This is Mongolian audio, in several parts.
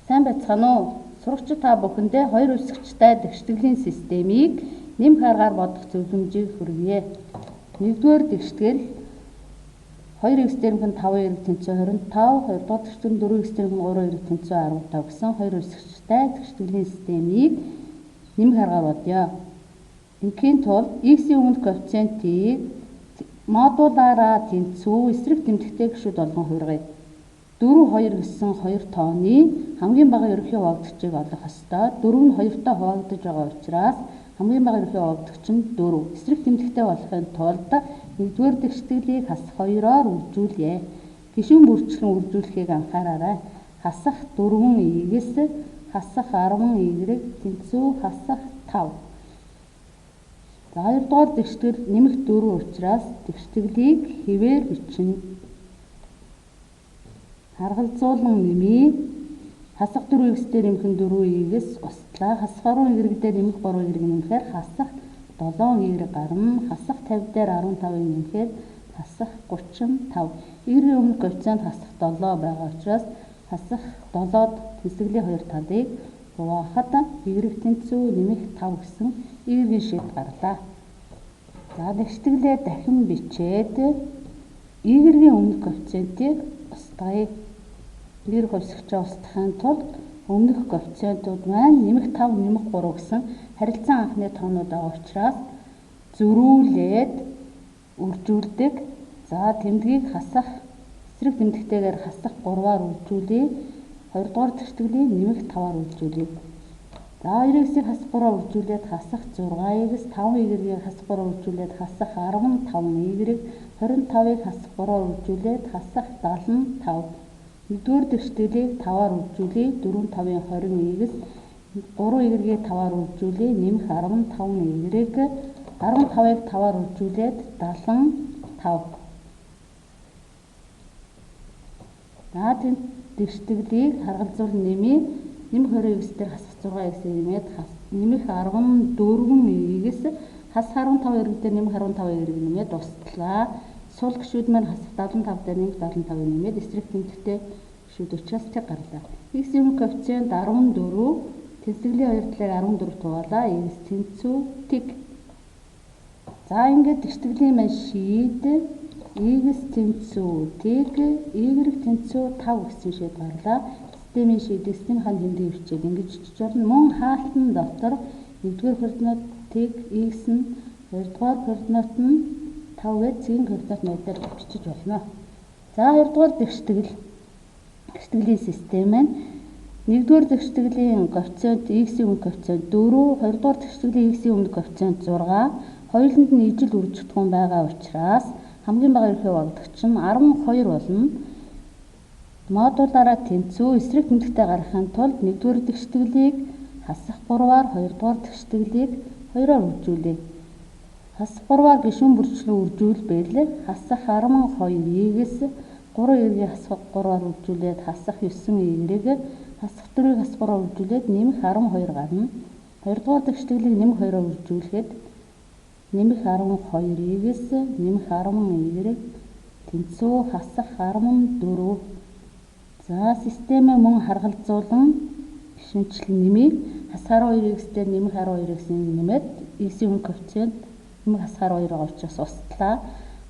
Сайн байцгаана уу? Сурагчид та бүхэндээ хоёр үсэгчтэй дэгштгэлийн системийг нэмэх аргаар бодох зөвлөмжийг хүргье. Нэгдүгээр дэгштгэл 2x-ийн 5 эрг тэнцүү 25, хоёрдугаар дэгштгэл 4x-ийн 3 эрг тэнцүү 15 гэсэн хоёр үсэгчтэй дэгштгэлийн системийг нэмэх аргаар бодъё. Инхийн тулд x-ийн өмнөх коэффициентийг модулаараа тэнцүү эсрэг тэмдэгтэй гишүүд болгон хувиргая. 4, 2 гэсэн хоёр тооны хамгийн бага ерөнхий хуваагдагчийг олох ёстой. 4 нь 2-той хуваагдаж байгаа учраас хамгийн бага ерөнхий хуваагдагч нь 4. Эсрэг тэмдэгтэй болохын тулд нэгдүгээр дэгшгэлийг хасах 2-оор үржүүлье. Гишүүн бүрчлэн үржүүлэхийг анхаараарай. Хасах 4y-с хасах 10y тэнцүү хасах 5. За хоёрдугаар дэгштгэл нэмэх 4 учраас дэгшгэлийг хэвээр бичнэ. Харгалзуулан нэмье. Хасах 4x дээр нэмэх нь 4y-с устлаа. Хасах 10y дээр нэмэх 3y нэмэхээр хасах 7y гарна. Хасах 50 дээр 15-ыг нэмэхээр хасах 35. Y-ийн өмнөх коэффициент хасах 7 байгаа учраас хасах 7-д тэнцвэрлэлийн 2 талыг хуваахад y тэнцүү нэмэх 5 гэсэн y-ийн шийд гарлаа. За дэгшгэлээ дахин бичээд y-ийн өмнөх коэффициентийг устгая. Y хувьсгчаа устгахын тулд өмнөх коэффициентууд маань нэмэх 5 нэмэх 3 гэсэн харилцан анхны тоонууд байгаа учраас зөрүүлээд үржүүлдэг. За тэмдгийг хасах эсрэг тэмдэгтэйгээр хасах 3-аар үржүүлье. Хоёрдугаар дэгшгэлийг нэмэх 5-аар үржүүлье. За 2x-ийг хасах 3-аар үржүүлээд хасах 6y-с 5y-ийг хасах 3-аар үржүүлээд хасах 15y, 25-ыг хасах 3-аар үржүүлээд хасах 75. Нэгдүгээр дэгшгэлийг 5-аар үржүүлье. 4, 5-ын 20y-с 3y-ийг 5-аар үржүүлье. Нэмэх 15y, 15-ыг 5-аар үржүүлээд 75. За тэнд дэгшгэлийг харгалзуулан нэмье. Нэмэх 20x дээр хасах 6x нэмээд нэмэх 14y-с хасах 15y дээр нэмэх 15y нэмээд устлаа. Сул гишүүд маань хасах 75 дээр нэмэх 75-ыг нэмээд эсрэг тэмдэгтэй гишүүд учраас тэг гарлаа. X-ийн өмнөх коэффициент 14, тэнцвэрлэлийн 2 талыг 14 тугаалаа. X тэнцүү тэг. За ингээд дэгштгэлийн маань шийд X тэнцүү тэг, Y тэнцүү 5 гэсэн шийд гарлаа. Системийн шийдийг системийн тэмдгийг бичээд ингэж бичиж болно. Мөн хаалтан дотор 1-р координат тэг X нь 2-р координат нь 5 гэж цэгийн координат нодоор бичиж болно. За 2-р дэгштгэлийн систем маань 1-р дэгштгэлийн коэффициент x-ийн өмнөх коэффициент 4, 2-р дэгштгэлийн x-ийн өмнөх коэффициент 6, хоёуланд нь ижил үржигдэхүүн байгаа учраас хамгийн бага ерөнхий хуваагдагч нь 12 болно. Модулаараа тэнцүү эсрэг тэмдэгтэй гаргахын тулд 1-р дэгшгэлийг хасах 3-аар 2-р дэгшгэлийг 2-оор үржүүлье. Хасах 3-аар гишүүн бүрчлэн үржүүлбэл хасах 12y-с 3y-ийг хасах 3-аар үржүүлээд хасах 9y, хасах 4-ийг хасах 3-аар үржүүлээд нэмэх 12 гарна. 2-р дэгшгэлийг нэмэх 2-оор үржүүлэхэд нэмэх 12y-с нэмэх 10y тэнцүү хасах 14. За системээ мөн харгалзуулан гишүүнчлэн нэмье. Хасах 12x дээр нэмэх 12x нэмээд x-ийн өмнөх коэффициент нэмэх хасах 12 байгаа учраас устлаа.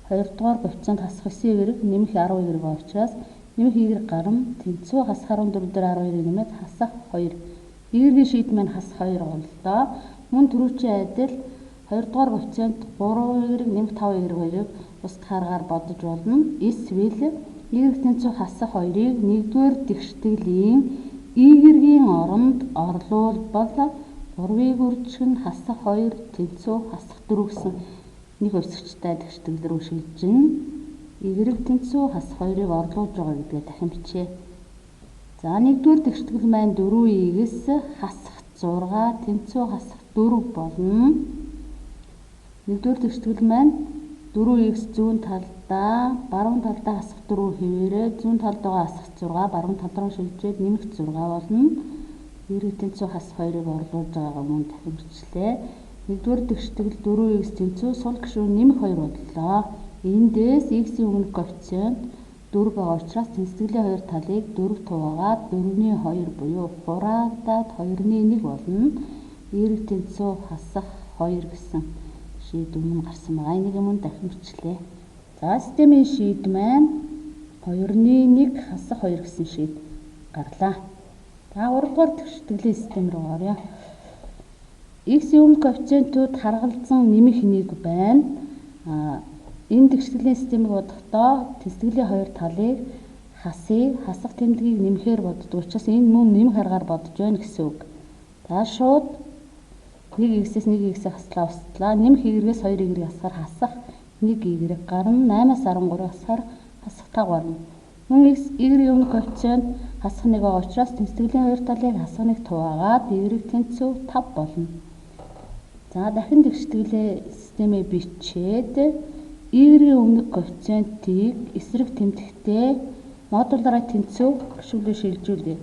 2-р коэффициент хасах 9y нэмэх 10y байгаа учраас нэмэх y гарна. Тэнцүү хасах 14 дээр 12 нэмээд хасах 2. Y-ийн шийд маань хасах 2 боллоо. Мөн түрүүчийн адил 2-р коэффициент 3y нэмэх 5y устгах аргаар бодож болно. Эсвэл y тэнцүү хасах 2-ыг 1-р дэгштгэлийн y-ийн оронд орлуулбал 3-ыг үржих нь хасах 2 тэнцүү хасах 4 гэсэн нэг үсэгчтэй дэгштгэл рүү шилжинэ. Y тэнцүү хасах 2-ыг орлуулж байгаа гэдгээ дахин бичье. За 1-р дэгштгэл маань 4y-с хасах 6 тэнцүү хасах 4 болно. 1-р дэгштгэл маань 4x зүүн талдаа баруун талдаа хасах 4 хэвээрээ зүүн талд байгаа хасах 6 баруун тал руу шилжээд нэмэх 6 болно. Y тэнцүү хасах 2-ыг орлуулж байгаагаа мөн дахин бичлээ. 1-р дэгштгэл 4x тэнцүү сул гишүүн нэмэх 2 боллоо. Эндээс x-ийн өмнөх коэффициент 4 байгаа учраас тэнцвэрлэлийн хоёр талыг 4 хуваагаад 4-ний 2 буюу хураагдаад 2-ны 1 болно. Эерэг тэнцүү хасах 2 гэсэн шийдвэр мөн гарсан байгаа. Энийг мөн дахин бичлээ. За системийн шийд маань 2-ны 1 хасах 2 гэсэн шийд гарлаа. За 3 дугаар тэгштгэлийн систем рүү оръё. X-ийн өмнөх коэффициентүүд харгалзан нэмэх нэг байна. Энэ тэгштгэлийн системийг бодохдоо тэнцвэрлэлийн хоёр талыг хасах тэмдгийг нэмэхээр боддог учраас энэ мөн нэмэх аргаар бодож байна гэсэн үг. За шууд 1x-ээс 1x-ийг хаслаа устлаа. Нэмэх y-гээс 2y-ийг хасахаар хасах 1y гарна. 8-аас 13 хасахаар хасах 5 гарна. Мөн y-ийн өмнөх коэффициент хасах 1 байгаа учраас тэнцвэрлэлийн хоёр талыг хасах 1 хуваагаад y тэнцүү 5 болно. За дахин тэгштгэлийн системээ бичээд y-ийн өмнөх коэффициентийг эсрэг тэмдэгтээ модулаараа тэнцүү гишүүнээр шилжүүлье.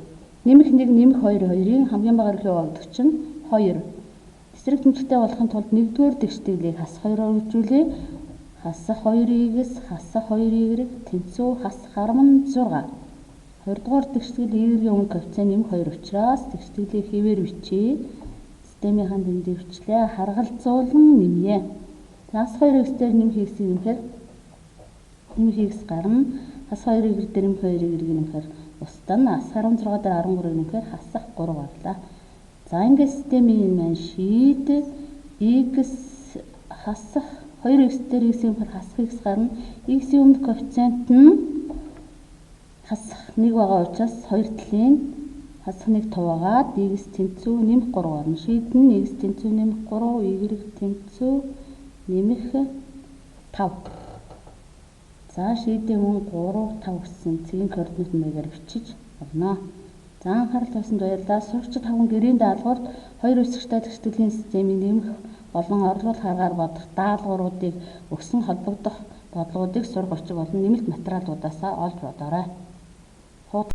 Нэмэх 1 нэмэх 2-ийн хамгийн бага эрхээ олдогч нь 2. Эсрэг тэмдэгтээ болохын тулд 1-р тэгштэглийг хасах 2-оор үржүүлье. Хасах 2y-гээс хасах 2y тэнцүү хасах 16. 2-р тэгштгэл y-ийн өмнөх коэффициент нэмэх 2 учраас тэгштгэлийн хэвээр бичье. Системийн тэмдгийг бичлээ. Харгалзуулан нэмье. Хасах 2x-дээр нэмэх x-ийг нэмэхээр нэмэх x гарна. Хасах 2y дээр нэмэх 2y нэмэхээр устдана. Хасах 16 дээр 13 нэмэхээр хасах 3 гарлаа. За ингээд системийн маань шийд x хасах 2x дээр x-ийн нэмэхээр хасах x гарна. X-ийн өмнөх коэффициент нь хасах 1 байгаа учраас хоёр талын хасах 1 хуваагаад x тэнцүү нэмэх 3 гарна. Шийд нь x тэнцүү нэмэх 3, y тэнцүү нэмэх 5. За шийдээ мөн 3, 5 гэсэн цэгийн координат маягаар бичиж болно. За анхаарал тавьсанд баярлалаа. Сурагчид таван гэрийн даалгаварт хоёр үсэгтэй тэгштгэлийн системийг нэмэх болон орлуулах аргаар бодох даалгавруудыг өгсөн холбогдох бодлогуудыг сурах учир болон нэмэлт материалуудаасаа олж бодоорой.